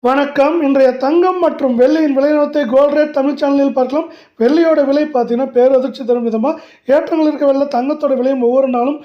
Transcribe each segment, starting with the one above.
வணக்கம். இன்றைய தங்கம் மற்றும் வெள்ளியின் விலைநிலத்தை கோல்ட் ரேட் தமிழ் சேனலில் பார்க்கலாம். வெள்ளியோட விலை பார்த்தீங்கன்னா பேரதிர்ச்சி தரும் விதமாக ஏற்றங்கள் இருக்க வெள்ள தங்கத்தோட விலையும் ஒவ்வொரு நாளும்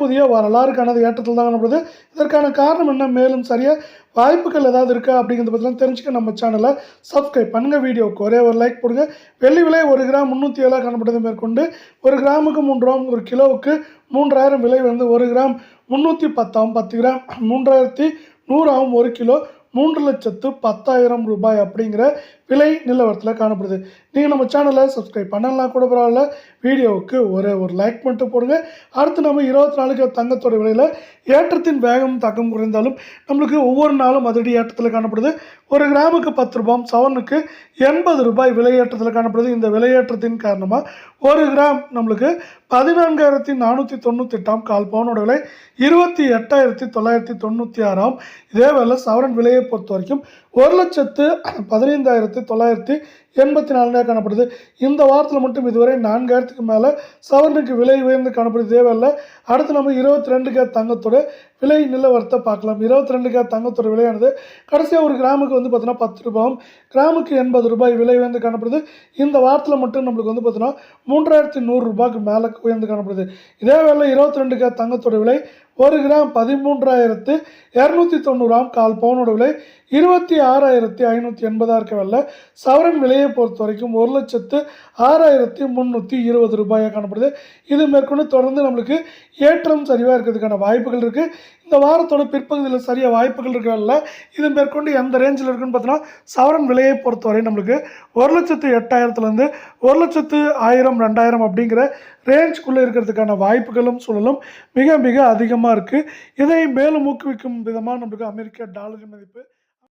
புதிய வரலாறு காணாத ஏற்றத்தில் தான் காணப்படுது. இதற்கான காரணம் என்ன, மேலும் சரியாக வாய்ப்புகள் ஏதாவது இருக்கா அப்படிங்கிறத பற்றிலாம் தெரிஞ்சுக்க நம்ம சேனலை சப்ஸ்கிரைப் பண்ணுங்கள். வீடியோவுக்கு ஒரே ஒரு லைக் போடுங்க. வெள்ளி விலை 1 கிராம் 307 காணப்பட்டது மேற்கொண்டு 1 கிராமுக்கு 3 ரூபா, 1 கிலோவுக்கு 3000 விலை வந்து 1 கிராம் 310 ஆகும். 10 கிராம் 3100 ஆகும். 1 கிலோ 3,10,000 ரூபாய் அப்படிங்கிற விலை நிலவரத்தில் காணப்படுது. நீங்கள் நம்ம சேனலை சப்ஸ்கிரைப் பண்ணலாம் கூட பரவாயில்ல, வீடியோவுக்கு ஒரே ஒரு லைக் மட்டும் போடுங்க. அடுத்து நம்ம 24 கிலோ தங்கத்தோட விலையில் ஏற்றத்தின் வேகம் தாக்கம் குறைந்தாலும் நம்மளுக்கு ஒவ்வொரு நாளும் அதிரடி ஏற்றத்தில் காணப்படுது. 1 கிராமுக்கு 10 ரூபாய், சவரனுக்கு 80 ரூபாய் விலையேற்றத்தில் காணப்படுது. இந்த விலையேற்றத்தின் காரணமாக 1 கிராம் நம்மளுக்கு 14,498 கால் பவுனோட விலை 28,996. இதே வேலை சவரன் விலையை பொறுத்த வரைக்கும் 1,15,984 காணப்படுது. இந்த வாரத்தில் மட்டும் இதுவரை 4,000க்கு மேலே சவரனுக்கு விலை உயர்ந்து காணப்படுது. இதே வேலை அடுத்து நம்ம 22 கேரட் தங்கத்தோட விலை நிலவரத்தை பார்க்கலாம். 22 கேரட் தங்கத்தோட விலையானது கடைசியாக 1 கிராமுக்கு வந்து பார்த்தீங்கன்னா 10 ரூபாயும், கிராமுக்கு 80 ரூபாய் விலை உயர்ந்து காணப்படுது. இந்த வாரத்தில் மட்டும் நம்மளுக்கு வந்து பார்த்தீங்கன்னா 3,100 ரூபாய்க்கு மேலே உயர்ந்து காணப்படுது. இதே வேலை 22 கேரட் தங்கத்தோட விலை 1 கிராம் 13,290 கால் பவுனோட விலை 26,580 இருக்க வெள்ள சவரன் விலையை பொறுத்த வரைக்கும் 1,06,320 ரூபாயாக காணப்படுது. இது மேற்கொண்டு தொடர்ந்து நம்மளுக்கு ஏற்றம் சரிவாக இருக்கிறதுக்கான வாய்ப்புகள் இருக்குது. இந்த வாரத்தோட பிற்பகுதியில் சரியாக வாய்ப்புகள் இருக்கிறதில்ல. இது மேற்கொண்டு எந்த ரேஞ்சில் இருக்குன்னு பார்த்தோன்னா சவரன் விலையை பொறுத்தவரை நம்மளுக்கு 1,08,000லேருந்து 1,10,000 2,000 அப்படிங்கிற ரேஞ்சுக்குள்ளே இருக்கிறதுக்கான வாய்ப்புகளும் சூழலும் மிக அதிகமாக இருக்குது. இதை மேலும் ஊக்குவிக்கும் விதமாக நம்மளுக்கு அமெரிக்க டாலரின் மதிப்பு